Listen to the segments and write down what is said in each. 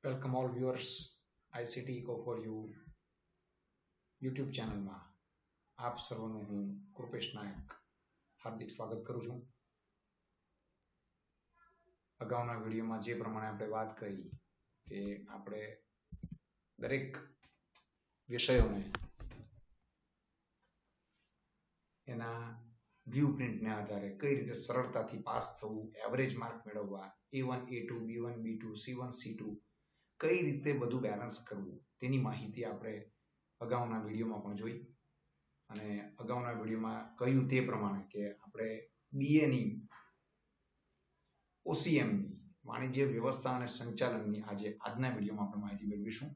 Welcome all viewers ICT eco for you YouTube ચેનલમાં આપ સર્વનું હું કૃપેશ નાયક હાર્દિક સ્વાગત કરું છું. અગાઉના વિડીયોમાં જે પ્રમાણે આપણે વાત કરી કે આપણે દરેક વિષયોને એના વ્યૂ પ્રિન્ટને આધારે કઈ રીતે સરળતાથી પાસ થવું, એવરેજ માર્ક મેળવવા, A1, A2, B1, B2, C1, C2 કઈ રીતે બધું બેલેન્સ કરવું તેની માહિતી આપણે અગાઉના વિડીયોમાં પણ જોઈ. અને અગાઉના વિડીયોમાં કહ્યું તે પ્રમાણે કે આપણે બીએની ઓસીએમની વાણિજ્ય વ્યવસ્થા અને સંચાલનની આજના વિડીયોમાં આપણે માહિતી મેળવીશું.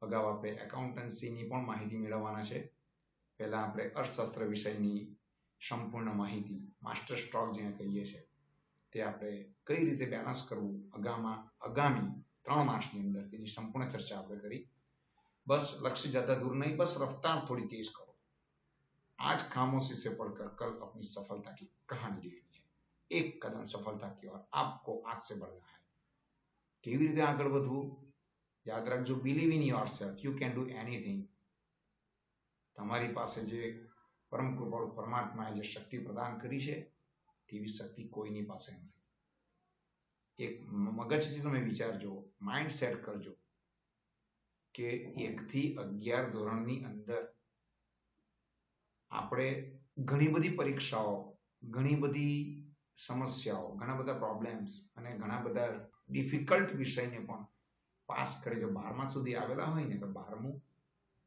અગાઉ આપણે એકાઉન્ટન્સીની પણ માહિતી મેળવવાના છે. પહેલા આપણે અર્થશાસ્ત્ર વિષયની સંપૂર્ણ માહિતી, માસ્ટર સ્ટ્રોક જેને કહીએ છીએ, તે આપણે કઈ રીતે બેલેન્સ કરવું આગામી 3 માસની અંદર તેની સંપૂર્ણ ચર્ચા આપણે કરી. बस लक्ष्य ज्यादा दूर नहीं, बस रफ्तार थोड़ी तेज करो. आज खामोशी से पढ़कर कल अपनी सफलता की कहानी लिखनी है. एक कदम सफलता की ओर आपको आज से बढ़ना है. કેવી રીતે આગળ વધવું? યાદ રાખજો, believe in yourself, you can do anything. તમારી પાસે જે પરમ કૃપાળુ પરમાત્માએ જે શક્તિ પ્રદાન કરી છે તેવી શક્તિ કોઈની પાસે નથી. એક મગજથી તમે વિચારજો, માઇન્ડ સેટ કરજો કે 1 થી 11 ધોરણની અંદર આપણે ઘણી બધી પરીક્ષાઓ, ઘણી બધી સમસ્યાઓ, ઘણા બધા પ્રોબ્લેમ્સ અને ઘણા બધા ડિફિકલ્ટ વિષયને પણ પાસ કરી જો 12મા સુધી આવેલા હોય ને, તો 12મું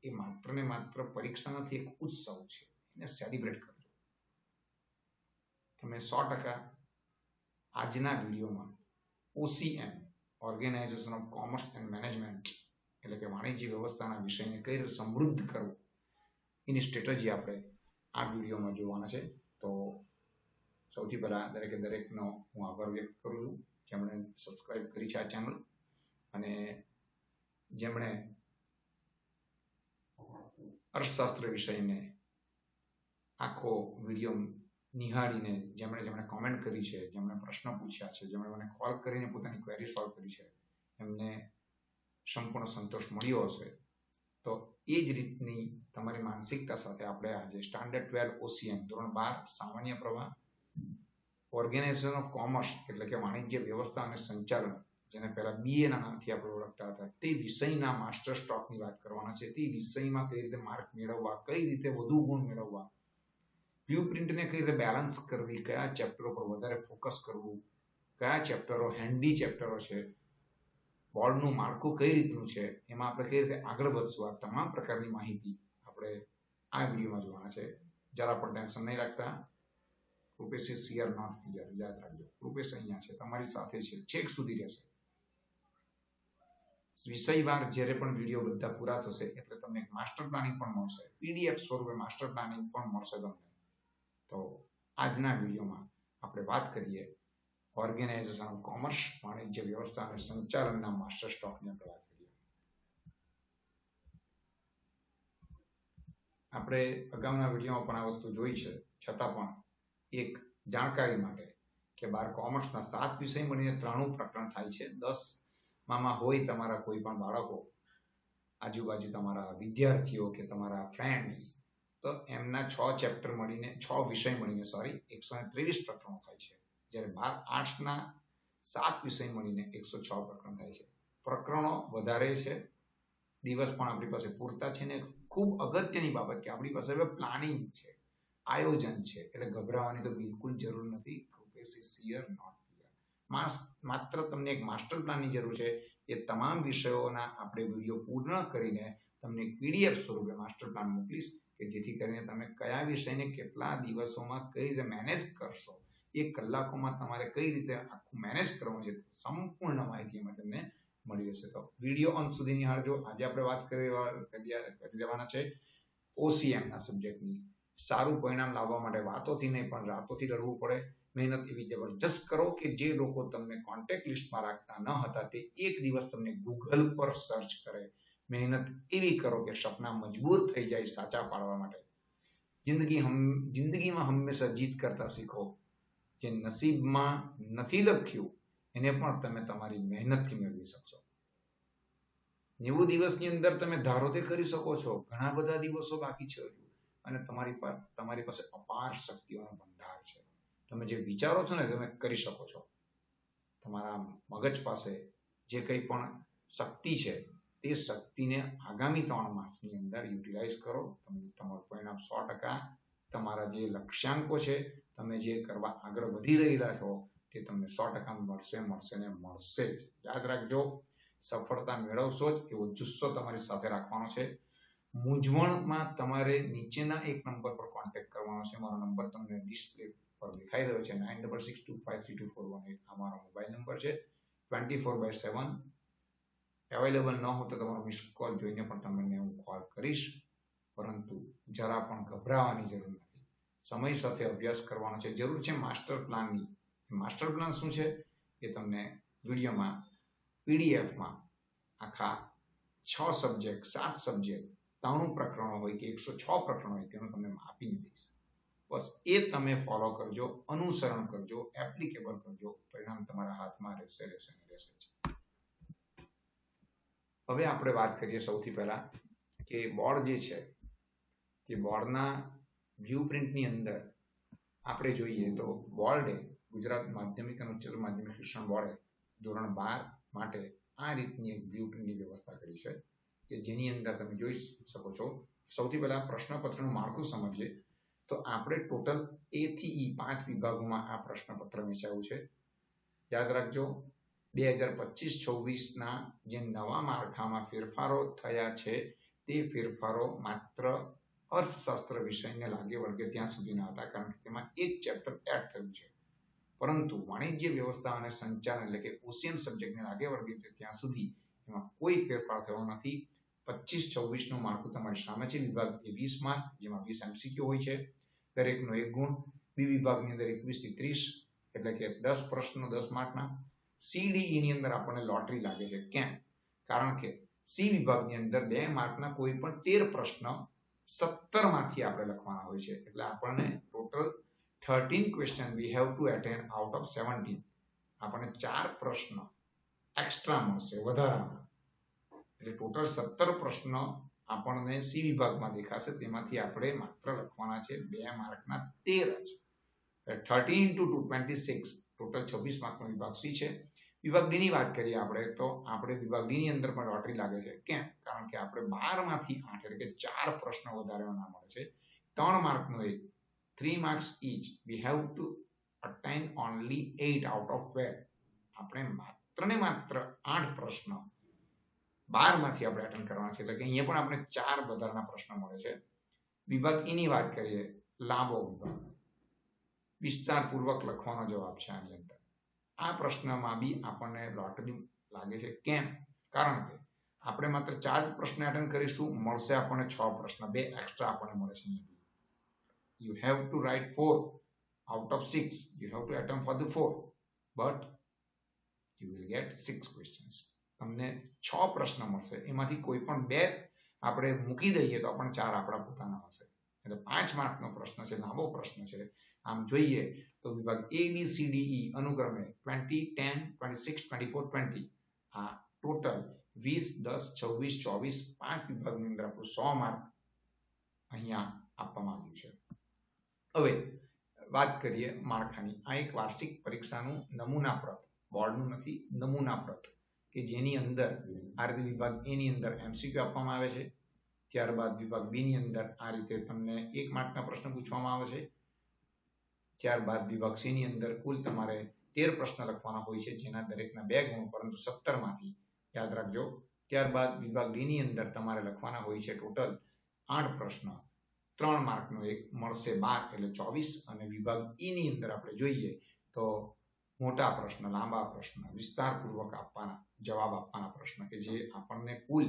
એ માત્ર ને માત્ર પરીક્ષા નથી, એક ઉત્સવ છે. એને સેલિબ્રેટ કરજો. તમે 100% આજના વિડીયોમાં OCM, organisation of commerce and management, એટલે કે વાણિજ્ય વ્યવસ્થાના વિષયને કઈ રીતે સમૃદ્ધ કરવું એની સ્ટ્રેટેજી આપણે આ વિડીયોમાં જોવાના છે. તો સૌથી પહેલા દરેકનો હું આભાર વ્યક્ત કરું છું જેમણે સબસ્ક્રાઇબ કરી છે આ ચેનલ અને જેમણે અર્થશાસ્ત્ર વિષયને આખો વિડીયો નિહાળીને જેમણે કોમેન્ટ કરી છે, જેમણે પ્રશ્ન પૂછ્યા છે, જેમણે મને કોલ કરીને પોતાની ક્વેરી સોલ્વ કરી છે, એમને સંપૂર્ણ સંતોષ મળ્યો હશે. તો એ જ રીતની તમારી માનસિકતા સાથે આપણે આજે સ્ટાન્ડર્ડ 12 ઓસીએમ ધોરણ 12 સામાન્ય પ્રવાહ, ઓર્ગેનાઇઝેશન ઓફ કોમર્સ એટલે કે વાણિજ્ય વ્યવસ્થા અને સંચાલન, જેને પહેલા બીએ ના નામથી આપણે ઓળખતા હતા, તે વિષયના માસ્ટર સ્ટ્રોકની વાત કરવાના છે. તે વિષયમાં કઈ રીતે માર્ક મેળવવા, કઈ રીતે વધુ ગુણ મેળવવા, વ્યૂ પ્રિન્ટને કઈ રીતે બેલેન્સ કરવી, કયા ચેપ્ટરો પર વધારે ફોકસ કરવું, કયા ચેપ્ટરો હેન્ડી ચેપ્ટરો છે, બોર્ડનું માળખું કઈ રીતનું છે, એમાં આપણે કઈ રીતે આગળ વધશું, આ તમામ પ્રકારની માહિતી આપણે આ વિડીયોમાં જોવાના છે. જરા પણ ટેન્શન નહીં રાખતા. Rupesh is here, not fear. યાદ રાખજો, રૂપેશ અહીંયા છે, તમારી સાથે છે, છેક સુધી રહેશે. વિષયવાર જ્યારે પણ વિડીયો બધા પૂરા થશે એટલે તમને એક માસ્ટર પ્લાનિંગ પણ મળશે, પીડીએફ સ્વરૂપે માસ્ટર પ્લાનિંગ પણ મળશે તમને. તો આજના વિડીયોમાં આપણે વાત કરીએ ઓર્ગેનાઇઝેશન ઓફ કોમર્સ, વાણિજ્ય વ્યવસ્થા અને સંચાલનના માસ્ટર સ્ટ્રોકની આપણે વાત કરીએ. આપણે અગાઉના વિડીયોમાં પણ આ વસ્તુ જોઈ છે, છતાં પણ એક જાણકારી માટે કે 12 કોમર્સના 7 વિષય મળીને 93 પ્રકરણ થાય છે. 10માં હોય તમારા કોઈ પણ બાળકો, આજુબાજુ તમારા વિદ્યાર્થીઓ કે તમારા ફ્રેન્ડ્સ, તો એમના 6 ચેપ્ટર મળીને 6 વિષય મળીને 123 પ્રકરણો થાય છે. જ્યારે 12 આર્ટ્સના 7 વિષય મળીને 106 પ્રકરણ થાય છે. પ્રકરણો વધારે છે, દિવસ પણ આપણી પાસે પૂરતા છે ને ખૂબ અગત્યની બાબત કે આપણી પાસે હવે પ્લાનિંગ છે, આયોજન છે, એટલે ગભરાવાની તો બિલકુલ જરૂર નથી. માત્ર તમને એક માસ્ટર પ્લાનની જરૂર છે. એ તમામ વિષયોના આપણે વિડીયો પૂર્ણ કરીને તમને એક પીડીએફ સ્વરૂપે માસ્ટર પ્લાન મોકલીશ કે જેથી કરીને તમે કયા વિષયને કેટલા દિવસોમાં કઈ રીતે મેનેજ કરશો, એ કલાકોમાં તમારે કઈ રીતે આખું મેનેજ કરવું છે, સંપૂર્ણ માહિતી એમાં તમને મળી જશે. તો વિડીયો અંત સુધી નિહાળજો. આજે આપણે વાત કરી લેવાના છે ઓસીએમ ના સબ્જેક્ટની. સારું પરિણામ લાવવા માટે વાતોથી નહીં પણ રાતોથી લડવું પડે. મહેનત એવી જબરજસ્ત કરો કે જે લોકો તમને કોન્ટેક્ટ લિસ્ટમાં રાખતા ન હતા તે એક દિવસ તમને ગૂગલ પર સર્ચ કરે. મહેનત એવી કરો કે સપના મજબૂત થઈ જાય સાચા પાડવા માટે. જિંદગીમાં હંમેશા જીત કરતા શીખો. જે નસીબમાં નથી લખ્યું એને પણ તમે તમારી મહેનતથી મેળવી શકશો. 90 દિવસની અંદર તમે ધારો તે કરી શકો છો. ઘણા બધા દિવસો બાકી છે અને તમારી પાસે અપાર શક્તિઓનો ભંડાર છે. તમે જે વિચારો છો ને તમે કરી શકો છો. તમારા મગજ પાસે જે કંઈ પણ શક્તિ છે તે શક્તિને આગામી 3 માસની અંદર યુટિલાઇઝ કરો. તમે તમારું પરિણામ 100%, તમારા જે લક્ષ્યાંકો છે, તમે જે કરવા આગળ વધી રહેલા છો તે તમને 100% મળશે જ. યાદ રાખજો, સફળતા મેળવશો જ એવો જુસ્સો તમારી સાથે રાખવાનો છે. મૂંઝવણમાં તમારે નીચેના એક નંબર પર કોન્ટેક્ટ કરવાનો છે. મારો નંબર તમને ડિસ્પ્લે પર દેખાઈ રહ્યો છે, 9662532418. આ મારો મોબાઈલ નંબર છે. 24/7 અવેલેબલ ન હોય તો તમારો મિસ કોલ જોઈને પણ તમને હું કોલ કરીશ, પરંતુ જરા પણ ગભરાવાની જરૂર નથી. સમય સાથે અભ્યાસ કરવાનો છે. જરૂર છે માસ્ટર પ્લાનની. માસ્ટર પ્લાન શું છે એ તમને વિડીયોમાં પીડીએફમાં આખા 6 સબ્જેક્ટ 7 સબ્જેક્ટ 93 પ્રકરણો હોય કે 106 પ્રકરણો હોય તેનું તમને આપીને દઈશ. બસ એ તમે ફોલો કરજો, અનુસરણ કરજો, એપ્લિકેબલ કરજો, પરિણામ તમારા હાથમાં રહેશે જ. હવે આપણે વાત કરીએ સૌથી પહેલા કે બોર્ડ જે છે તે બોર્ડના વ્યૂ પ્રિન્ટની અંદર આપણે જોઈએ તો બોર્ડે ગુજરાત માધ્યમિક અને ઉચ્ચતર માધ્યમિક શિક્ષણ બોર્ડે ધોરણ 12 માટે આ રીતની એક વ્યૂ પ્રિન્ટની વ્યવસ્થા કરી છે કે જેની અંદર તમે જોઈ શકો છો. સૌથી પહેલા પ્રશ્નપત્રનું માળખું સમજીએ તો આપણે ટોટલ A થી E 5 વિભાગોમાં આ પ્રશ્નપત્ર વહેંચાયું છે. યાદ રાખજો, 2025-26 ના જે નવા માળખામાં ફેરફારો થયા છે તે ફેરફારો માત્ર અર્થશાસ્ત્ર વિષયને લાગે વળગે ત્યાં સુધીના હતા, કારણ કે તેમાં એક ચેપ્ટર એડ થયું છે. પરંતુ વાણિજ્ય વ્યવસ્થા અને સંચાર એટલે કે ઓશિયન સબ્જેક્ટને લાગે વળગે છે ત્યાં સુધી એમાં કોઈ ફેરફાર થયો નથી. 25-26 નું માળખું તમારી સામે છે. વિભાગ A 20 માર્ક, જેમાં 20 MCQ હોય છે, દરેકનો 1 ગુણ. બી વિભાગની અંદર 21 થી 30 એટલે કે 10 પ્રશ્નો 10 માર્કના. CDE ની અંદર આપણને લોટરી લાગે છે. કેમ? કારણ કે સી વિભાગની અંદર 2 માર્કના કોઈ પણ 13 પ્રશ્ન 17 માંથી આપણે લખવાના હોય છે. એટલે આપણને total 13 question we have to attend out of 17. આપણને 4 પ્રશ્ન એક્સ્ટ્રા મળશે, વધારાના. એટલે ટોટલ 17 પ્રશ્ન આપણને સી વિભાગમાં દેખાશે. તેમાંથી આપણે માત્ર લખવાના છે 2 માર્કના 13 જ. 13 into 2 26, ટોટલ 26 માર્કનો વિભાગ સી છે. વિભાગ ડી ની વાત કરીએ આપણે તો આપણે વિભાગ ડી ની અંદર પણ લોટરી લાગે છે. કેમ? કારણ કે આપણે 12 માંથી 8 એટલે કે 4 પ્રશ્નો વધારાના મળે છે. 3 માર્કનો એક, 3 marks each. We have to attain only 8 out of 12. આપણે માત્ર ને માત્ર 8 પ્રશ્ન 12 માંથી આપણે અટેન્ડ કરવાના છે. એટલે કે અહીંયા પણ આપણે 4 વધારાના પ્રશ્નો મળે છે. વિભાગ ઈ ની વાત કરીએ, લાંબો વિભાગ, વિસ્તારપૂર્વક લખવાનો જવાબ છે આની અંદર. આ પ્રશ્નમાં બી આપણને લોટરી લાગે છે. કેમ? કારણ કે આપણે માત્ર 4 પ્રશ્ન અટેન્ડ કરીશું, મળશે આપણને 6 પ્રશ્ન, 2 એક્સ્ટ્રા આપણને મળે છે. You have to write 4 out of 6. You have to attempt for the 4, but you will get 6 questions. તમને 6 પ્રશ્ન મળશે, એમાંથી કોઈ પણ 2 આપણે મૂકી દઈએ તો આપણને 4 આપણા પોતાના હશે. એટલે 5 માર્કનો પ્રશ્ન છે, લાંબો પ્રશ્ન છે. આમ જોઈએ તો વિભાગ A, B, C, D, E અનુક્રમે 20, 10, 26, 24, 20 આ ટોટલ 20, 10, 26, 24 5 વિભાગની અંદર આપણું 100 માર્ક અહીંયા આપવામાં આવ્યું છે. હવે વાત કરીએ માળખાની. આ એક વાર્ષિક પરીક્ષાનું નમૂનાપ્રત, બોર્ડનું નથી, નમૂનાપ્રત, કે જેની અંદર આ રીતે વિભાગ A ની અંદર MCQ આપવામાં આવે છે. ત્યારબાદ વિભાગ B ની અંદર આ રીતે તમને 1 માર્કના પ્રશ્ન પૂછવામાં આવે છે. ત્યારબાદ વિભાગ C ની અંદર કુલ તમારે 13 પ્રશ્ન લખવાના હોય છે, જેના દરેકના 2 ગુણ, પરંતુ 17 માંથી, યાદ રાખજો. ત્યારબાદ વિભાગ D ની અંદર તમારે લખવાના હોય છે ટોટલ 8 પ્રશ્ન, 3 માર્કનો એક મળશે 12 એટલે 24. અને વિભાગ E ની અંદર આપણે જોઈએ તો મોટા પ્રશ્ન, લાંબા પ્રશ્ન, વિસ્તારપૂર્વક આપવાના જવાબ આપવાના પ્રશ્ન, કે જે આપણને કુલ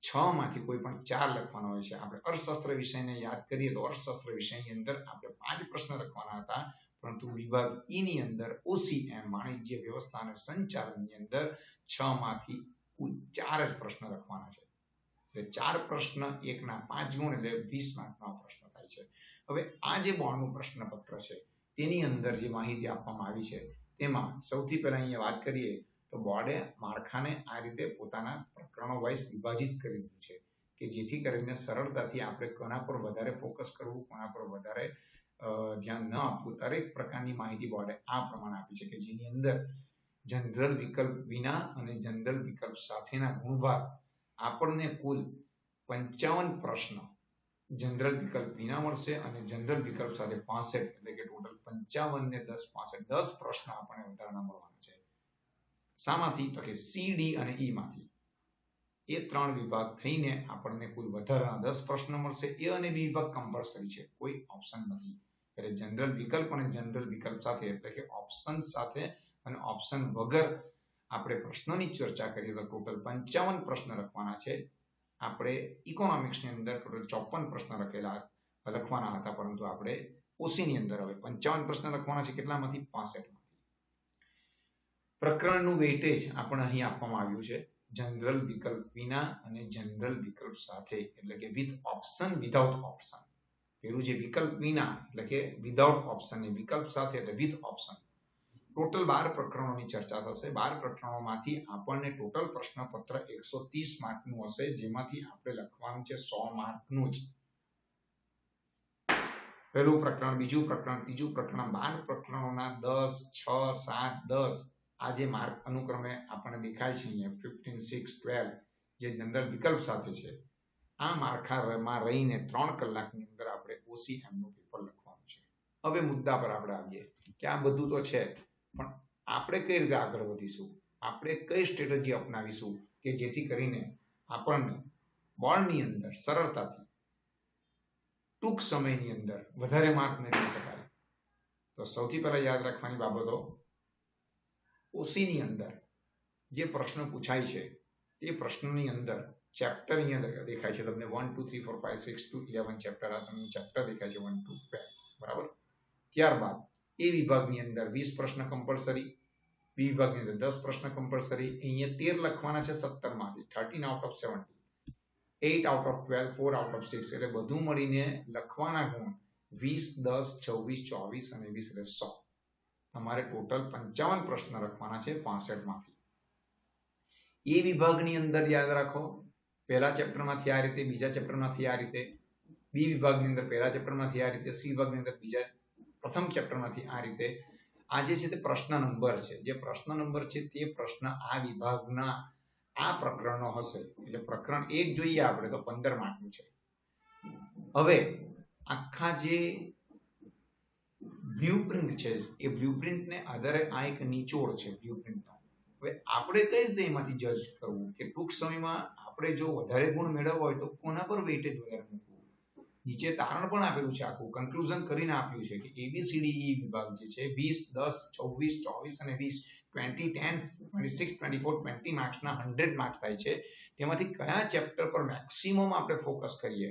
6 માંથી કોઈ પણ 4 લખવાના હોય છે. આપણે અર્થશાસ્ત્ર વિષયને યાદ કરીએ તો અર્થશાસ્ત્ર વિષયની અંદર આપણે 5 પ્રશ્ન લખવાના હતા, પરંતુ વિભાગ E ની અંદર OCM વાણિજ્ય વ્યવસ્થા અને સંચાલનની અંદર 6 માંથી કુલ 4 જ પ્રશ્ન લખવાના છે. એટલે 4 પ્રશ્ન 1 ના 5 ગુણ એટલે 20 માર્કનો પ્રશ્ન થાય છે. હવે આ જે બોર્ડનું પ્રશ્નપત્ર છે તેની અંદર જે માહિતી આપવામાં આવી છે તેમાં સૌથી પહેલા અહીંયા વાત કરીએ તો બોર્ડે માળખાને આ રીતે પોતાના પ્રકરણો વાઇઝ વિભાજિત કરી દીધું છે કે જેથી કરીને સરળતાથી આપણે કોના પર વધારે ફોકસ કરવું, કોના પર વધારે ધ્યાન ન આપવું, દરેક પ્રકારની માહિતી બોર્ડે આ પ્રમાણે આપી છે કે જેની અંદર જનરલ વિકલ્પ વિના અને જનરલ વિકલ્પ સાથેના ગુણભાર આપણને કુલ 55 પ્રશ્ન જનરલ વિકલ્પ વિના મળશે અને જનરલ વિકલ્પ સાથે 65, એટલે કે ટોટલ 55 ને 10 65 10 પ્રશ્ન આપણને વધારાના મળવાના છે. શામાંથી? તો કે સી, ડી અને ઈ માંથી. એ ત્રણ વિભાગ થઈને આપણને કુલ વધારાના 10 પ્રશ્ન મળશે. એ અને બી વિભાગ કમ્પલસરી છે, કોઈ ઓપ્શન નથી. એટલે જનરલ વિકલ્પ અને જનરલ વિકલ્પ સાથે, એટલે કે ઓપ્શન સાથે અને ઓપ્શન વગર આપણે પ્રશ્નોની ચર્ચા કરીએ તો ટોટલ 55 પ્રશ્ન લખવાના છે. આપણે ઇકોનોમિક્સની અંદર ટોટલ 54 પ્રશ્ન લખવાના હતા, પરંતુ આપણે ઓસીની અંદર હવે 55 પ્રશ્ન લખવાના છે. કેટલામાંથી? 65 માંથી. પ્રકરણનું વેઇટેજ આપણે અહીં આપવામાં આવ્યું છે જનરલ વિકલ્પ વિના અને જનરલ વિકલ્પ સાથે, એટલે કે વિથ ઓપ્શન, વિધાઉટ ઓપ્શન. પેલું જે વિકલ્પ વિના એટલે કે વિધાઉટ ઓપ્શન, ને વિકલ્પ સાથે એટલે વિથ ઓપ્શન. ટોટલ 12 પ્રકરણોની ચર્ચા થશે. 12 પ્રકરણોમાંથી આપણને ટોટલ પ્રશ્નપત્ર 130 માર્કનું હશે, જેમાંથી આપણે લખવાનું છે 100 માર્કનું જ. પહેલું પ્રકરણ, બીજું પ્રકરણ, ત્રીજું પ્રકરણ, 12 પ્રકરણોના 10, 6, 7, 10 આ જે માર્ક અનુક્રમે આપણને દેખાય છે અહીંયા 15, 6, 12 જે જનરલ વિકલ્પ સાથે છે, આ માળખામાં રહીને 3 કલાકની અંદર આપણે OCM નું પેપર લખવાનું છે. હવે મુદ્દા પર આપણે આવીએ કે આ બધું તો છે, પણ આપણે કઈ રીતે આગળ વધીશું, આપણે કઈ સ્ટ્રેટેજી અપનાવીશું કે જેથી કરીને આપણને બોર્ડની અંદર સરળતાથી ટૂંક સમયની અંદર વધારે માર્ક મેળવી શકાય. તો સૌથી પહેલા યાદ રાખવાની બાબતો, ઓસીની અંદર જે પ્રશ્ન પૂછાય છે તે પ્રશ્નની અંદર ચેપ્ટર અહીંયા દેખાય છે તમને 1 2 3 4 5 6 to 11 ચેપ્ટર, આ તમને ચેપ્ટર દેખાય છે 1 to 12, બરાબર. ત્યારબાદ એ વિભાગની અંદર 20 પ્રશ્ન કમ્પલસરી, બી વિભાગની અંદર 10 પ્રશ્ન કમ્પલસરી. અહીંયા 13 લખવાના છે 17 માંથી, 13 out of 70, 8 out of 12, 4 out of 6, એટલે બધું મળીને લખવાના ગુણ 20, 10, 26, 24 અને 20 એટલે 100. તમારે ટોટલ 55 પ્રશ્ન લખવાના છે 65 માંથી. એ વિભાગની અંદર યાદ રાખો, પહેલા ચેપ્ટરમાંથી આ રીતે, બીજા ચેપ્ટરમાંથી આ રીતે, બી વિભાગની અંદર પહેલા ચેપ્ટરમાંથી આ રીતે, સી વિભાગની અંદર પ્રથમ ચેપ્ટરમાંથી આ રીતે. આ જે છે તે પ્રશ્ન નંબર છે. જે પ્રશ્ન નંબર છે તે પ્રશ્ન આ વિભાગના આ પ્રકરણનો હશે. એટલે પ્રકરણ 1 જોઈએ આપણે તો 15 માર્કનું છે. હવે આખા જે બ્લુપ્રિન્ટ છે એ બ્લુપ્રિન્ટને આધારે આ એક નિચોડ છે બ્લુપ્રિન્ટનો. હવે આપણે કઈ રીતે એમાંથી જજ કરવું કે ટૂંક સમયમાં આપણે જો વધારે ગુણ મેળવવા હોય તો કોના પર વેઇટેજ વધારે મૂકવું. નીચે તારણ પણ આપેલું છે, આખું કન્ક્લુઝન કરીને આપ્યું છે કે ABCDE વિભાગ જે છે 20, 10, 24, 24 અને 20 20, 10, 26, 24, 20 માર્ક્સના 100 માર્ક્સ થાય છે. તેમાંથી કયા ચેપ્ટર પર મેક્સિમમ આપણે ફોકસ કરીએ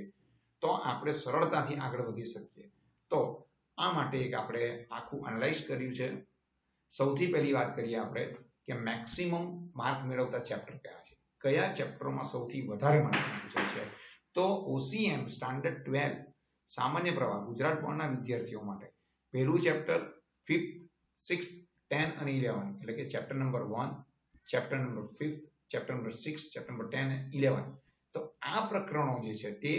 તો આપણે સરળતાથી આગળ વધી શકીએ. તો આ માટે એક આપણે આખું એનાલાઇઝ કર્યું છે. સૌથી પહેલી વાત કરીએ આપણે કે મેક્સિમમ માર્ક મેળવતા ચેપ્ટર કયા છે, કયા ચેપ્ટરમાં સૌથી વધારે માર્ક પૂછાય છે. તો OCM સ્ટાન્ડર્ડ 12 સામાન્ય પ્રવાહ ગુજરાત બોર્ડના વિદ્યાર્થીઓ માટે પહેલું ચેપ્ટર 5th, 6th, 10 અને 11, એટલે કે chapter number 1, chapter number 5th, chapter number 6, chapter number 10 અને 11. તો આ પ્રકરણો જે છે તે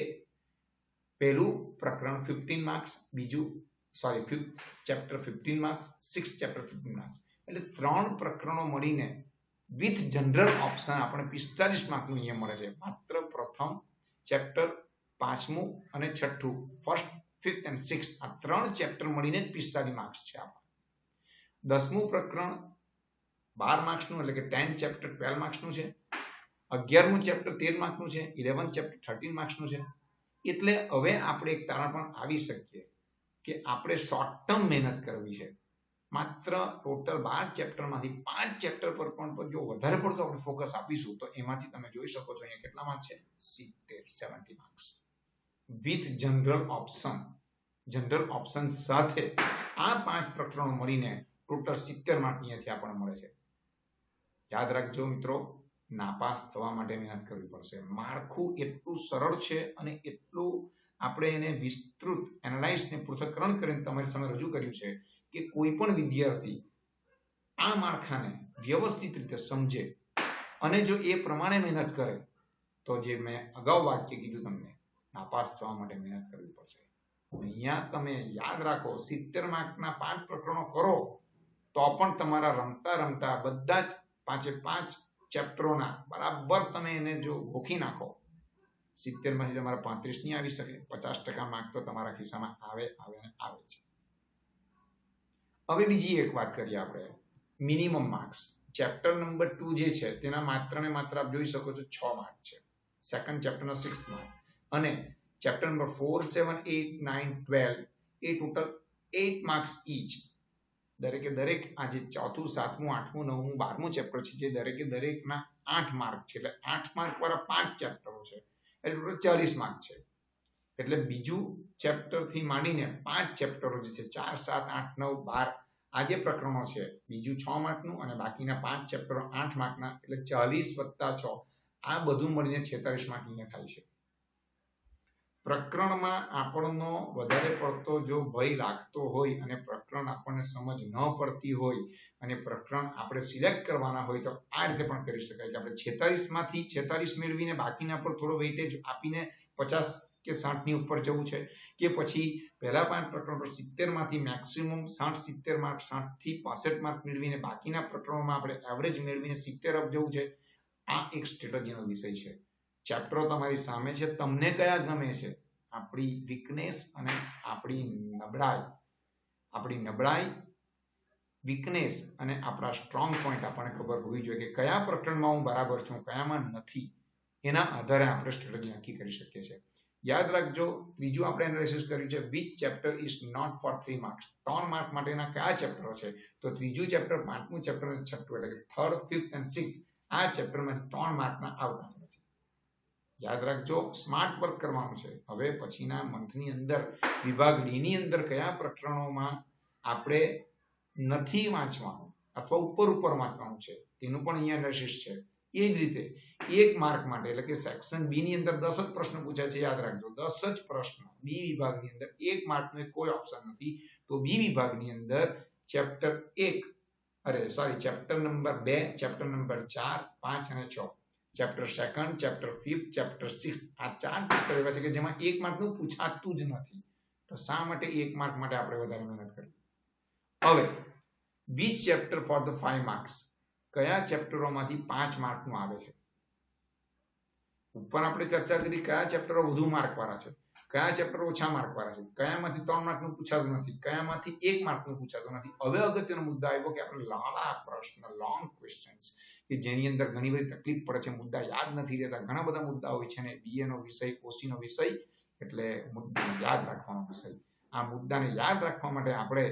પહેલું પ્રકરણ 15 માર્ક્સ, બીજું fifth chapter 15 marks, 6th chapter 15 marks, એટલે 3 પ્રકરણો મળીને વિથ જનરલ ઓપ્શન આપણે 45 માર્કનું અહીંયા મળે છે. માત્ર પ્રથમ ચેપ્ટર 5મું અને 6ઠું, ફર્સ્ટ, 5th અને 6th આ 3 ચેપ્ટર મળીને 45 માર્ક્સ છે. 10મું પ્રકરણ 12 માર્ક્સનું, એટલે કે 10 ચેપ્ટર 12 માર્ક્સનું છે. 11મું ચેપ્ટર 13 માર્ક્સનું છે. 11th ચેપ્ટર 13 માર્ક્સનું છે. એટલે હવે આપણે એક તારણ પણ આવી શકીએ કે આપણે શોર્ટ ટર્મ મહેનત કરવી છે. માત્ર ટોટલ 12 ચેપ્ટરમાંથી 5 ચેપ્ટર પર પણ જો વધારે પડતો આપણે ફોકસ આપીશું તો એમાંથી તમે જોઈ શકો છો અહીંયા કેટલા માર્ક છે, 70 marks with general option. General option સાથે આ 5 પ્રકરણો મળીને ટોટલ 70 માર્ક અહીંયાથી આપણને મળે છે. યાદ રાખજો મિત્રો, નાપાસ થવા માટે મહેનત કરવી પડશે. માળખું એટલું સરળ છે અને એટલું આપણે એને વિસ્તૃત એનાલાઇઝ ને પૃથ્થકરણ કરીને તમારી સામે રજૂ કર્યું છે કે કોઈ પણ વિદ્યાર્થી આ માળખાને વ્યવસ્થિત રીતે સમજે અને જો એ પ્રમાણે મહેનત કરે તો જે મેં અગાઉ વાક્ય કીધું તમને નાપાસ થવા માટે મહેનત કરવી પડશે. અહીંયા તમે યાદ રાખો 70 માર્કના 5 પ્રકરણો કરો તો પણ તમારા રમતા રમતા બધા જ 5 ચેપ્ટરોના બરાબર તમે એને જો ગોખી નાખો 70 માંથી તમારા 35 નહીં આવી શકે, 50% માર્ક તો તમારા ખિસ્સામાં આવે છે. હવે બીજી એક વાત કરીએ આપણે, મિનિમમ માર્ક્સ. ચેપ્ટર નંબર 2 જે છે તેના માત્ર ને માત્ર આપ જોઈ શકો છો 6 માર્ક છે. સેકન્ડ ચેપ્ટરના 6th માર્ક અને ચેપ્ટર નંબર 4, 7, 8, 9, 12 એ ટોટલ 8 માર્ક્સ ઈચ. દરેકે દરેક આ જે ચોથું, સાતમું, આઠમું, નવમું, 12મું ચેપ્ટર છે જે દરેકે દરેકના 8 માર્ક છે. એટલે 8 માર્ક વાળા 5 ચેપ્ટરો છે એટલે ટોટલ 40 માર્ક છે. એટલે બીજું ચેપ્ટર થી માંડીને 5 ચેપ્ટરો જે છે 4, 7, 8, 9, 12 આ જે પ્રકરણો છે બીજું 6 માર્કનું અને બાકીના 5 ચેપ્ટરો 8 માર્કના એટલે 40 + 6 આ બધું મળીને 46 માર્ક અહીંયા થાય છે. પ્રકરણમાં આપણનો વધારે પડતો જો ભય લાગતો હોય અને પ્રકરણ આપણને સમજ ન પડતી હોય અને પ્રકરણ આપણે સિલેક્ટ કરવાના હોય તો આ રીતે પણ કરી શકાય કે આપણે 46 માંથી 46 મેળવીને બાકીના પર થોડો વેઇટેજ આપીને 50 કે 60 ની ઉપર જવું છે કે પછી પહેલા 5 પ્રકરણ પર 70 માંથી મેક્સિમમ 60 70 માર્ક 60 થી 65 માર્ક મેળવીને બાકીના પ્રકરણોમાં આપણે એવરેજ મેળવીને 70 અપ જવું છે. આ એક સ્ટ્રેટેજીનો વિષય છે. ચેપ્ટરો તમારી સામે છે, તમને કયા ગમે છે, આપણી વીકનેસ અને આપણી નબળાઈ વીકનેસ અને આપણા સ્ટ્રોંગ પોઈન્ટ આપણને ખબર હોવી જોઈએ કે કયા પ્રકરણમાં હું બરાબર છું, કયામાં નથી. એના આધારે આપણે સ્ટ્રેટેજી નક્કી કરી શકીએ છીએ. યાદ રાખજો, ત્રીજું આપણે એનાલિસિસ કર્યું છે which chapter is not for 3 marks. 3 mark માટેના કયા ચેપ્ટરો છે? તો ત્રીજું ચેપ્ટર, પાંચમું ચેપ્ટર અને છઠ્ઠું એટલે કે 3rd, 5th and 6th આ ચેપ્ટરમાં 3 માર્કના આવતા નથી. યાદ રાખજો, સ્માર્ટ વર્ક કરવાનું છે. હવે પછીના મંથની અંદર વિભાગ ડી ની અંદર કયા પ્રકરણોમાં આપણે નથી વાંચવાનું અથવા ઉપર વાંચવાનું છે તેનું પણ અહીંયા એનાલિસિસ છે. એ જ રીતે 1 માર્ક માટે એટલે કે સેક્શન બી ની અંદર 10 જ પ્રશ્ન પૂછાય છે. યાદ રાખજો, 10 જ પ્રશ્ન બી વિભાગની અંદર. 1 માર્કનો કોઈ ઓપ્શન નથી. તો બી વિભાગની અંદર ચેપ્ટર નંબર 2, ચેપ્ટર નંબર 4, 5 અને 6, chapter 2nd, chapter 5th, chapter 6th આ 4 ચેપ્ટર એવા છે કે જેમાં 1 માર્કનું પૂછાતું જ નથી. તો શા માટે 1 માર્ક માટે આપણે વધારે મહેનત કરવી? હવે which chapter for the 5 marks? કયા ચેપ્ટરોમાંથી 5 માર્કનું આવે છે? ઉપર આપણે ચર્ચા કરી કયા ચેપ્ટરો વધુ માર્ક વાળા છે, કયા ચેપ્ટર ઓછા માર્ક વાળા છે, કયામાંથી 3 માર્કનું પૂછાતું નથી, કયામાંથી 1 માર્કનું પૂછાતું નથી. હવે અગત્યનો મુદ્દો આવ્યો કે આપણે લાંબા પ્રશ્ન, લોંગ ક્વેશ્ચન્સ કે જેની અંદર ઘણી બધી તકલીફ પડે છે, મુદ્દા યાદ નથી રહેતા, ઘણા બધા મુદ્દા હોય છે ને બીએ નો વિષય, ઓસી નો વિષય એટલે મુદ્દાને યાદ રાખવાનો વિષય. આ મુદ્દાને યાદ રાખવા માટે આપણે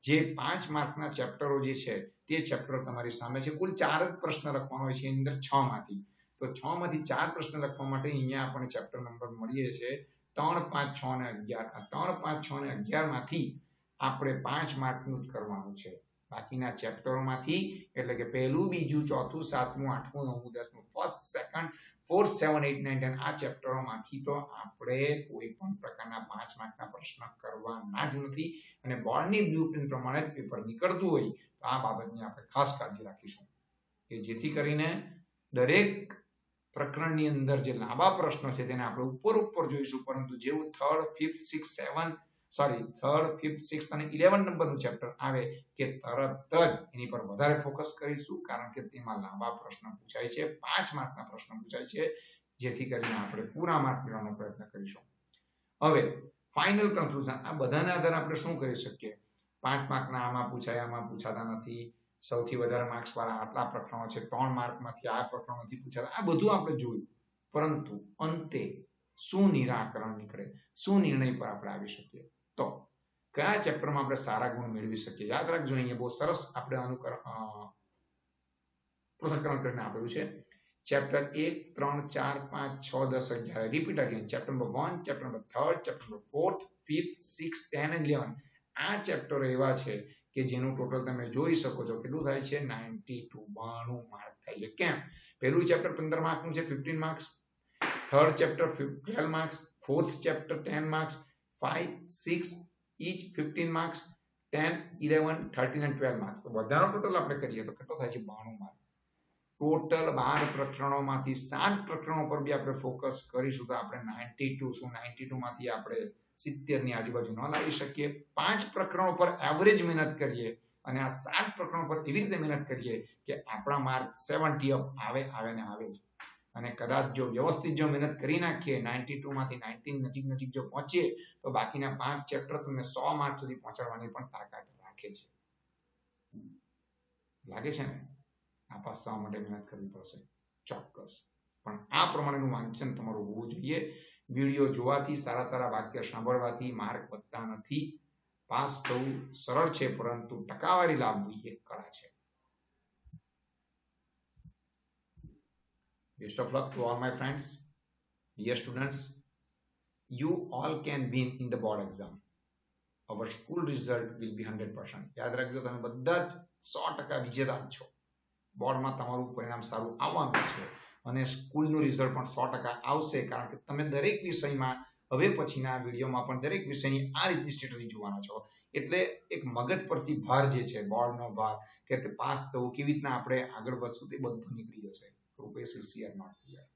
જે 5 માર્કના ચેપ્ટરો જે છે તે ચેપ્ટર તમારી સામે છે. કુલ 4 જ પ્રશ્ન લખવાનો હોય છે એની અંદર 6 માંથી. તો 6 માંથી 4 પ્રશ્ન લખવા માટે અહીંયા આપણને ચેપ્ટર નંબર મળીએ છે 3, 5, 6 અને 11. આ 3, 5, 6 અને 11 માંથી આપણે 5 માર્કનું જ કરવાનું છે. બાકીના ચેપ્ટરોમાંથી એટલે કે પહેલું, બીજું, ચોથું, સાતમું, આઠમું, નવમું, 10મું, 1st, 2nd, 4th, 7, 8, 9, 10 આ ચેપ્ટરોમાંથી તો આપણે કોઈ પણ પ્રકારના 5 માર્કના પ્રશ્ન કરવાના જ નથી. અને બોર્ડની બ્લુપ્રિન્ટ પ્રમાણે જ પેપર નીકળતું હોય તો આ બાબતની આપણે ખાસ કાળજી રાખીશું કે જેથી કરીને દરેક પ્રકરણની અંદર જે લાંબા પ્રશ્નો છે તેને આપણે ઉપર જોઈશું, પરંતુ જેવું 3rd, 5th, 6th અને 11 નંબરનું ચેપ્ટર આવે કે તરત જ એની પર વધારે ફોકસ કરીશું, કારણ કે તેમાં લાંબા પ્રશ્ન પૂછાય છે, 5 માર્કના પ્રશ્ન પૂછાય છે, જેથી કરીને આપણે પૂરા માર્ક મેળવવાનો પ્રયત્ન કરીશું. હવે ફાઇનલ કન્ક્લુઝન, આ બધાના આધારે આપણે શું કરી શકીએ? 5 માર્કના આમાં પૂછાય, આમાં પૂછાતા નથી, સૌથી વધારે માર્ક્સ વાળા આટલા પ્રકરણો છે, 3 માર્કમાંથી આ પ્રકરણો નથી પૂછાતા, આ બધું આપણે જોયું. પરંતુ અંતે શું નિરાકરણ નીકળે, શું નિર્ણય પર આપણે આવી શકીએ? તો કયા ચેપ્ટરમાં આપણે સારા ગુણ મેળવી શકીએ? યાદ રાખજો, અહીંયા બહુ સરસ આપણે પૃથક્કરણ કરીને આપેલું છે. Chapter 1, 3, 4, 5, 6, 10, 11. Repeat again. Chapter number 1, chapter number 3rd, chapter number 4th, 5th, 6th, 10 and 11. આ ચેપ્ટરો એવા છે કે જેનું ટોટલ તમે જોઈ શકો છો કેટલું થાય છે 92 માર્ક થાય છે. કેમ? પહેલું ચેપ્ટર 15 માર્કનું છે, 15 marks. Third chapter 12 marks, fourth chapter 10 marks, 5, 6 each 15 marks, 10, 11, 13 અને 12 માર્ક્સ. તો બધાનો ટોટલ આપણે કરીએ તો કેટલો થાય છે? 92 માર્ક. ટોટલ 12 પ્રકરણોમાંથી 7 પ્રકરણો પર બી આપણે ફોકસ કરીશું તો આપણે 92 શું 92 માંથી આપણે 70 ની આજુબાજુ ન લાવી શકીએ. 5 પ્રકરણો પર એવરેજ મહેનત કરીએ અને આ 7 પ્રકરણો પર એવી રીતે મહેનત કરીએ કે આપણા માર્ક 70 અપ આવે ને આવે જ. અને કદાચ જો વ્યવસ્થિત જો મહેનત કરી નાખીએ 92 માંથી 19 નજીક જો પહોંચીએ તો બાકીના 5 ચેપ્ટર તમને 100 માર્ક સુધી પહોંચાડવાની પણ તાકાત રાખે છે. લાગે છે ને? આ પાસ થવા માટે મહેનત કરવી પડશે ચોક્કસ. પણ આ પ્રમાણેનું વાંચન તમારું હોવું જોઈએ. વિડીયો જોવાથી, સારા વાક્ય સાંભળવાથી માર્ક વધતા નથી. પાસ થવું સરળ છે, પરંતુ ટકાવારી લાવવી એક કળા છે. Best of luck to all my friends, dear students. You all can win in the board exam. Our school result will be 100%. યાદ રાખજો, તમે બધા જ 100% વિજેતા છો. બોર્ડમાં તમારું પરિણામ સારું આવવાનું છે અને સ્કૂલનું રિઝલ્ટ પણ 100% આવશે, કારણ કે તમે દરેક વિષયમાં હવે પછીના વિડીયોમાં પણ દરેક વિષયની આ રીતની સ્ટ્રેટેજી જોવાના છો. એટલે એક મગજ પરથી ભાર જે છે, બોર્ડનો ભાર કે પાસ થવું, કેવી રીતના આપણે આગળ વધશું, તે બધું નીકળી જશે. Rupesh is here, not here.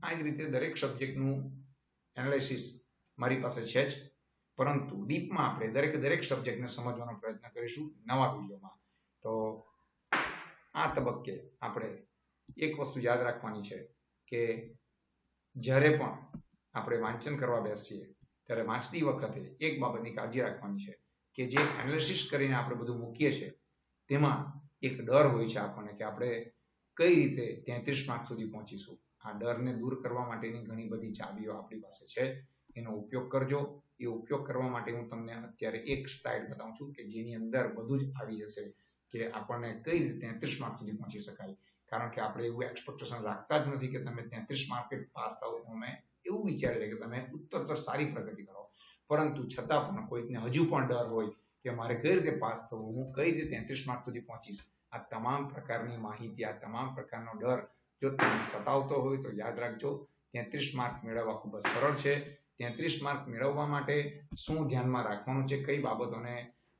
આ જ રીતે દરેક સબ્જેક્ટનું એનાલિસિસ મારી પાસે છે જ, પરંતુ ડીપમાં આપણે દરેક સબ્જેક્ટને સમજવાનો પ્રયત્ન કરીશું નવા વિડીયોમાં. તો આ તબક્કે આપણે એક વસ્તુ યાદ રાખવાની છે કે જ્યારે પણ આપણે વાંચન કરવા બેસીએ ત્યારે વાંચતી વખતે એક બાબતની કાળજી રાખવાની છે કે જે એનાલિસિસ કરીને આપણે બધું મૂકીએ છીએ તેમાં એક ડર હોય છે આપણને કે આપણે કઈ રીતે 33 માર્ક સુધી પહોંચીશું. આ ડરને દૂર કરવા માટેની ઘણી બધી ચાવીઓ આપણી પાસે છે, એનો ઉપયોગ કરજો. એ ઉપયોગ કરવા માટે હું તમને અત્યારે એક સ્લાઇડ બતાવું છું કે જેની અંદર બધું જ આવી જશે કે આપણને કઈ રીતે 33 માર્ક સુધી પહોંચી શકાય. કારણ કે આપણે એવું એક્સપેક્ટેશન રાખતા જ નથી કે તમે 33 માર્કે પાસ થાવ. અમે એવું વિચારીએ કે તમે ઉત્તરોત્તર સારી પ્રગતિ કરો, પરંતુ છતાં પણ કોઈકને હજુ પણ ડર હોય કે મારે કઈ રીતે પાસ થવું, હું કઈ રીતે 33 માર્ક સુધી પહોંચીશ. આ તમામ પ્રકારની માહિતી, આ તમામ પ્રકારનો ડર જો તમને સતાવતો હોય તો યાદ રાખજો, 33 માર્ક મેળવવા ખૂબ જ સરળ છે. 33 માર્ક મેળવવા માટે શું ધ્યાનમાં રાખવાનું છે, કઈ બાબતોને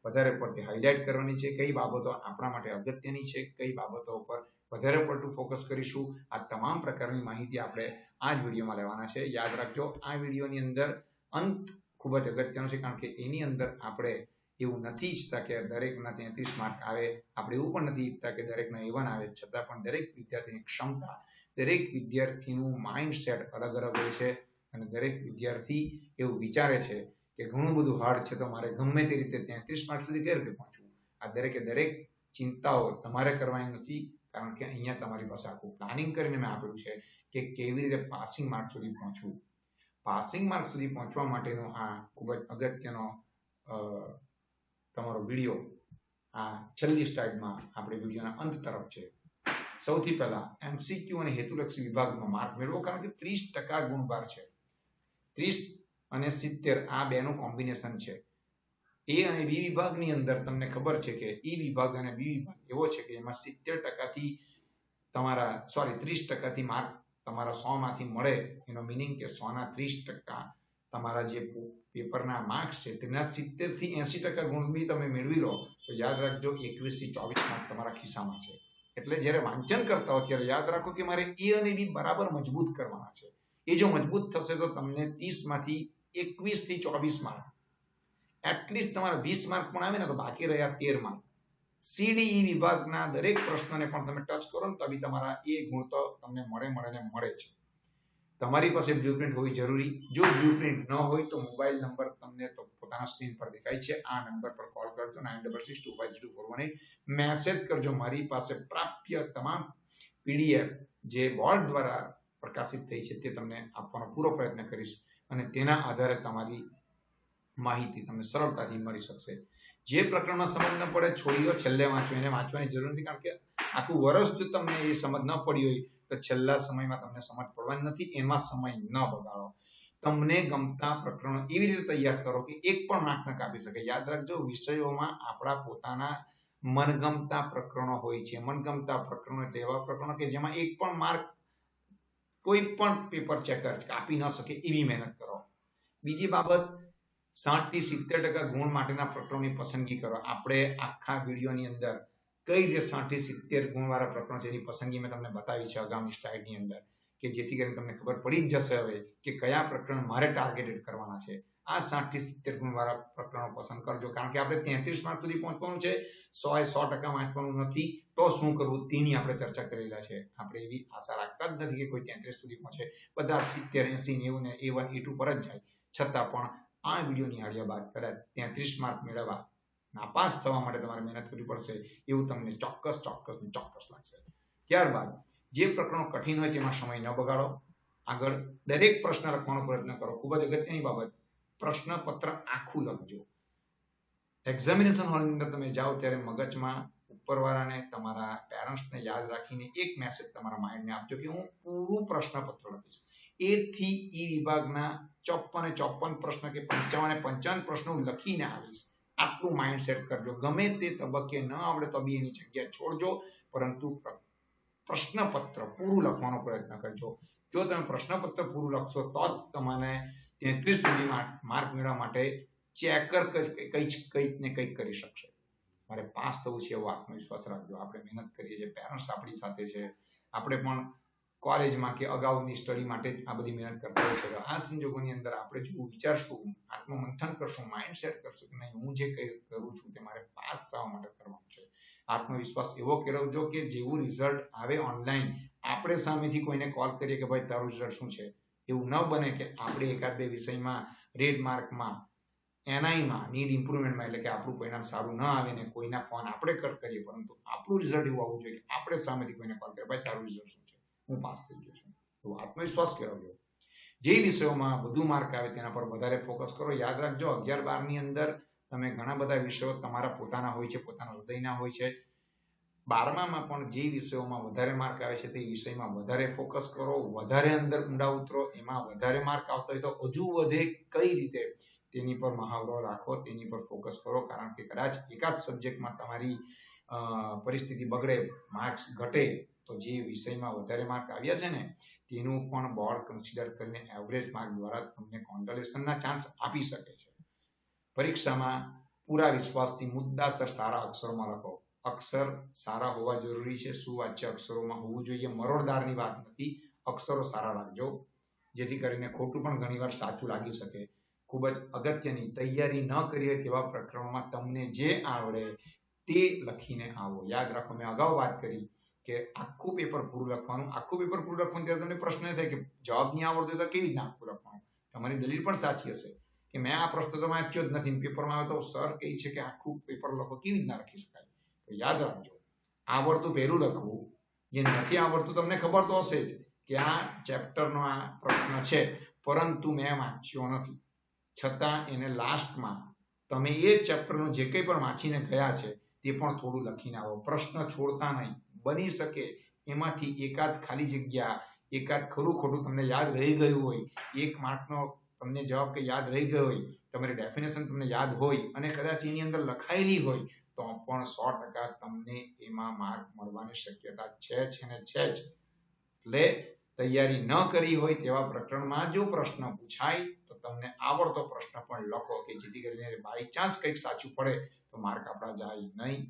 વધારે પડતી હાઇલાઇટ કરવાની છે, કઈ બાબતો આપણા માટે અગત્યની છે, કઈ બાબતો પર વધારે પડતું ફોકસ કરીશું, આ તમામ પ્રકારની માહિતી આપણે આ જ વિડીયોમાં લેવાના છે. યાદ રાખજો, આ વિડીયોની અંદર અંત ખૂબ જ અગત્યનો છે, કારણ કે એની અંદર આપણે એવું નથી ઈચ્છતા કે દરેકના 33 માર્ક આવે. આપણે એવું પણ નથી ઈચ્છતા કે દરેકના A1 આવે. છતાં પણ દરેક વિદ્યાર્થીની ક્ષમતા, દરેક વિદ્યાર્થીનું માઇન્ડસેટ અલગ હોય છે અને દરેક વિદ્યાર્થી એવું વિચારે છે કે ઘણું બધું હાર્ડ છે તો મારે ગમે તે રીતે 33 માર્ક સુધી કઈ રીતે પહોંચવું. આ દરેક ચિંતાઓ તમારે કરવાની નથી, કારણ કે અહીંયા તમારી પાસે આખું પ્લાનિંગ કરીને મેં આપેલું છે કે કેવી રીતે પાસિંગ માર્ક સુધી પહોંચવું. પાસિંગ માર્ક સુધી પહોંચવા માટેનો આ ખૂબ જ અગત્યનો તમારો વિડીયો આ છેલ્લી સ્લાઇડમાં આપણે વિડીયોના અંત તરફ છે. સૌથી પહેલા MCQ અને હેતુલક્ષી વિભાગમાં માર્ક મેળવો, કારણ કે 30% ગુણભાર છે. 30 અને 70 આ બેનું કોમ્બિનેશન છે. A અને B વિભાગની અંદર તમને ખબર છે કે E વિભાગ અને B વિભાગ એવો છે કે એમાં 70% થી તમારા 30% થી માર્ક તમારા 100 માંથી મળે. એનો મીનિંગ કે 100 ના 30% તમારા જે પેપરના માર્ક્સ છે તેના 70 થી 80% ગુણ બી તમે મેળવી લો તો યાદ રાખજો 21 થી 24 માર્ક તમારા ખિસ્સામાં છે. એટલે જ્યારે વાંચન કરતા હો ત્યારે યાદ રાખો કે મારે A અને B બરાબર મજબૂત કરવાના છે. એ જો મજબૂત થશે તો તમને 30 માંથી 21 થી 24 માર્ક, એટલીસ્ટ તમારા 20 માર્ક પણ આવે ને તો બાકી રહ્યા 13 માર્ક. CDE વિભાગના દરેક પ્રશ્નને પણ તમે ટચ કરો ને તો બી તમારા એ ગુણ તો તમને મળે છે. તમારી પાસે બ્લુપ્રિન્ટ હોવી જરૂરી. જો બ્લુપ્રિન્ટ ન હોય તો મોબાઈલ નંબર તમને તો પોતાના સ્ક્રીન પર દેખાય છે, આ નંબર પર કોલ કરજો 9662502418. મેસેજ કરજો, મારી પાસે પ્રાપ્ય તમામ PDF જે બોર્ડ દ્વારા પ્રકાશિત થઈ છે તે તમને આપવાનો પૂરો પ્રયત્ન કરીશ અને તેના આધારે તમારી માહિતી તમને સરળતાથી મળી શકશે. જે પ્રકરણમાં સમજ ન પડે છોડી દો, છેલ્લે વાંચો. એને વાંચવાની જરૂર નથી, કારણ કે આખું વર્ષ જો તમને એ સમજ ન પડી હોય તો છેલ્લા સમયમાં તમને સમજ પડવાની નથી. એમાં સમય ન બગાડો. તમને ગમતા પ્રકરણો એવી રીતે તૈયાર કરો કે એક પણ માર્ક ન કાપી શકે. યાદ રાખજો, વિષયોમાં આપણા પોતાના મનગમતા પ્રકરણો હોય છે. મનગમતા પ્રકરણો એટલે એવા પ્રકરણો કે જેમાં એક પણ માર્ક કોઈ પણ પેપર ચેકર કાપી ન શકે એવી મહેનત કરો. બીજી બાબત, 60 થી 70% ગુણ માટેના પ્રકરણોની પસંદગી કરો. આપણે આખા વિડીયોની અંદર કઈ રીતે 60 થી 70 ગુણવાળા પ્રકરણો છે એની પસંદગી મેં તમને બતાવી છે અગાઉની સ્લાઇડની અંદર, કે જેથી કરીને તમને ખબર પડી જ જશે હવે કે કયા પ્રકરણ મારે ટાર્ગેટેડ કરવાના છે. આ 60 થી 70 ગુણવાળા પ્રકરણો પસંદ કરજો, કારણ કે આપણે 33 માર્ક સુધી પહોંચવાનું છે. 100% વાંચવાનું નથી, તો શું કરવું તેની આપણે ચર્ચા કરેલા છે. આપણે એવી આશા રાખતા જ નથી કે કોઈ 33 સુધી પહોંચે. બધા 70, 80, 90 ને A1, A2 પર જ જાય. છતાં પણ આ વિડીયો નિહાળ્યા બાદ કદાચ 33 માર્ક મેળવવા, નાપાસ થવા માટે તમારે મહેનત કરવી પડશે એવું તમને ચોક્કસ લાગશે. ત્યારબાદ જે પ્રકરણો કઠિન હોય તેમાં સમય ન બગાડો. આગળ દરેક પ્રશ્ન લખવાનો પ્રયત્ન કરો. ખૂબ જ અગત્યની બાબત, પ્રશ્નપત્ર આખું લખજો. એક્ઝામિનેશન હોલની અંદર તમે જાઓ ત્યારે મગજમાં ઉપરવાળાને, તમારા પેરેન્ટ્સને યાદ રાખીને એક મેસેજ તમારા માઇન્ડને આપજો કે હું પૂરું પ્રશ્નપત્ર લખીશ. એ થી ઈ વિભાગના 54 પ્રશ્ન કે 55 પ્રશ્નો લખીને આવીશ. આટલું માઇન્ડ સેટ કરજો. ગમે તે તબક્કે ન આવડે તો બી એની જગ્યા છોડજો, પરંતુ પ્રશ્નપત્ર પૂરું લખવાનો પ્રયત્ન કરજો. જો તમે પ્રશ્નપત્ર પૂરું લખશો તો જ તમને 33 સુધી માર્ક મેળવવા માટે ચેકર કંઈક ને કંઈક કરી શકશે. મારે પાસ થવું છે એવો આત્મવિશ્વાસ રાખજો. આપણે મહેનત કરીએ છીએ, પેરેન્ટ્સ આપણી સાથે છે, આપણે પણ કોલેજમાં કે અગાઉની સ્ટડી માટે આ બધી મહેનત કરતા હોય છે. આ સંજોગોની અંદર આપણે જો વિચારશું, આત્મમંથન કરશું, માઇન્ડ સેટ કરશું કે નહીં, હું જે કરું છું તે મારે પાસ થવા માટે કરવાનું છે. આત્મવિશ્વાસ એવો કેળવજો કે જેવું રિઝલ્ટ આવે ઓનલાઈન, આપણે સામેથી કોઈને કોલ કરીએ કે ભાઈ તારું રિઝલ્ટ શું છે. એવું ન બને કે આપણે એકાદ બે વિષયમાં રેડ માર્કમાં, એનઆઈમાં, નીડ ઇમ્પ્રુવમેન્ટમાં, એટલે કે આપણું પરિણામ સારું ન આવે ને કોઈના ફોન આપણે કટ કરીએ, પરંતુ આપણું રિઝલ્ટ એવું આવવું જોઈએ કે આપણે સામેથી કોઈને કોલ કરીએ, ભાઈ તારું રિઝલ્ટ શું છે, હું પાસ થઈ ગયો છું. તો આત્મવિશ્વાસ કેળવજો. જે વિષયોમાં વધુ માર્ક આવે તેના પર વધારે ફોકસ કરો. યાદ રાખજો, 11-12 ની અંદર તમે ઘણા બધા વિષયો તમારા પોતાના હોય છે, પોતાના હૃદયના હોય છે. 12મામાં પણ જે વિષયોમાં વધારે માર્ક આવે છે તે વિષયમાં વધારે ફોકસ કરો, વધારે અંદર ઊંડા ઉતરો. એમાં વધારે માર્ક આવતો હોય તો હજુ વધે કઈ રીતે તેની પર મહાવરો રાખો, તેની પર ફોકસ કરો. કારણ કે કદાચ એકાદ સબ્જેક્ટમાં તમારી પરિસ્થિતિ બગડે, માર્ક્સ ઘટે, તો જે વિષયમાં વધારે માર્ક આવ્યા છે ને તેનું પણ બોર્ડ કન્સિડર કરીને એવરેજ માર્ક દ્વારા તમને કોન્ડોલેશનના ચાન્સ આપી શકે છે. પરીક્ષામાં પૂરા વિશ્વાસથી મુદ્દાસર સારા અક્ષરોમાં લખો. અક્ષર સારા હોવા જરૂરી છે, સુવાચ્ય અક્ષરોમાં હોવું જોઈએ. મરોડદારની વાત નથી, અક્ષરો સારા રાખજો, જેથી કરીને ખોટું પણ ઘણીવાર સાચું લાગી શકે. ખૂબ જ અગત્યની, તૈયારી ન કરીએ તેવા પ્રકરણોમાં તમને જે આવડે તે લખીને આવો. યાદ રાખો, મેં અગાઉ વાત કરી કે આખું પેપર પૂરું લખવાનું. આખું પેપર પૂરું લખવાનું ત્યારે તમને પ્રશ્ન થાય કે જવાબ નહીં આવડતો તો કેવી રીતના આખું લખવાનું. તમારી દલીલ પણ સાચી હશે કે મેં આ પ્રશ્ન તો વાંચ્યો જ નથી, પેપરમાં આવે તો સર કહે છે કે આખું પેપર લખો, કેવી રીતના લખી શકાય. તો યાદ રાખજો, આવડતું પહેલું લખવું, જે નથી આવડતું તમને ખબર તો હશે જ કે આ ચેપ્ટરનો આ પ્રશ્ન છે, પરંતુ મેં વાંચ્યો નથી, છતાં એને લાસ્ટમાં તમે એ ચેપ્ટરનું જે કંઈ પણ વાંચીને ગયા છે તે પણ થોડું લખીને આવો. પ્રશ્ન છોડતા નહીં. બની શકે એમાંથી એકાદ ખાલી જગ્યા, એકાદ ખરું ખોટું તમને યાદ રહી ગયું હોય, 1 માર્કનો તમને જવાબ કે યાદ રહી ગયો હોય, તમારી ડેફિનેશન તમને યાદ હોય અને કદાચ એની અંદર લખાયેલી હોય, તો પણ 100% તમને એમાં માર્ક મળવાની શક્યતા છે ને છે જ. એટલે તૈયારી ન કરી હોય તેવા પ્રકરણમાં જો પ્રશ્ન પૂછાય તો તમને આવડતો પ્રશ્ન પણ લખો, કે જેથી કરીને બાય ચાન્સ કંઈક સાચું પડે તો માર્ક આપણા જાય નહીં.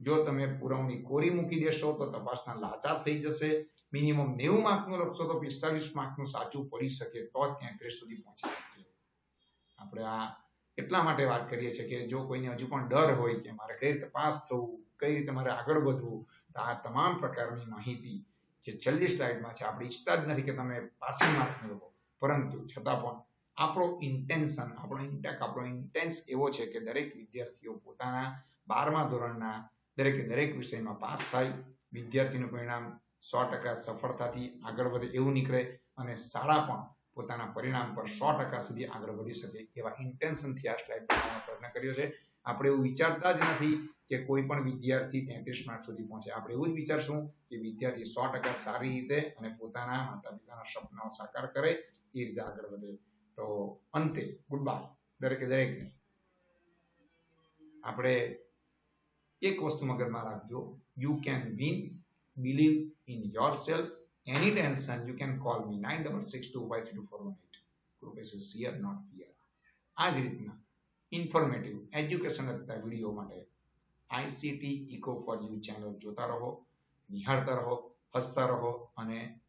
જો તમે પુરવણી કોરી મૂકી દેશો તો તપાસના લાચાર થઈ જશે. મિનિમમ 90 માર્કનું લખશો તો 45 માર્કનું સાચું પડી શકે, તો જ 33 સુધી પહોંચી શકીએ. આપણે આ એટલા માટે વાત કરીએ છીએ કે જો કોઈને હજુ પણ ડર હોય કે મારે કઈ રીતે પાસ થવું, કઈ રીતે મારે આગળ વધવું, તો આ તમામ પ્રકારની માહિતી જે છેલ્લી સ્લાઇડમાં છે, આપણે ઈચ્છતા જ નથી કે તમે પાસિંગ માર્ક મેળવો, પરંતુ છતાં પણ આપણો ઇન્ટેન્સ એવો છે કે દરેક વિદ્યાર્થીઓ પોતાના 12મા ધોરણના દરેક વિષયમાં પાસ થાય, વિદ્યાર્થીનું પરિણામ 100% સફળતાથી આગળ વધે એવું નીકળે અને શાળા પણ પોતાના પરિણામ પર 100% સુધી આગળ વધી શકે એવા ઇન્ટેન્શનથી આ સ્લાઇડ બનાવવાનો પ્રયત્ન કર્યો છે. આપણે એવું વિચારતા જ નથી કે કોઈ પણ વિદ્યાર્થી 33 માર્ક સુધી પહોંચે. આપણે એવું જ વિચારશું કે વિદ્યાર્થી 100% સારી રીતે અને પોતાના માતા પિતાના સપનાઓ સાકાર કરે એ રીતે આગળ વધે. તો અંતે ગુડ બાય દરેકને. આપણે એક વસ્તુ મગજમાં રાખજો, you can win, believe in yourself any tension, you can call me 9662532418. Krupesh is here, not fear. આ જ રીતના ઇન્ફોર્મેટિવ એજ્યુકેશન લગતા વિડીયો માટે ICT Eco for You channel જોતા રહો, નિહાળતા રહો, હસતા રહો અને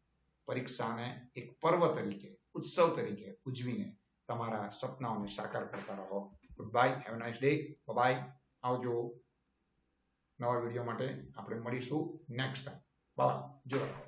પરીક્ષાને એક પર્વ તરીકે, ઉત્સવ તરીકે ઉજવીને તમારા સપનાઓને સાકાર કરતા રહો. Goodbye, have a nice day, bye, આવજો. નવા વિડીયો માટે આપણે મળીશું નેક્સ્ટ ટાઈમ. બાય, જોતા રહો.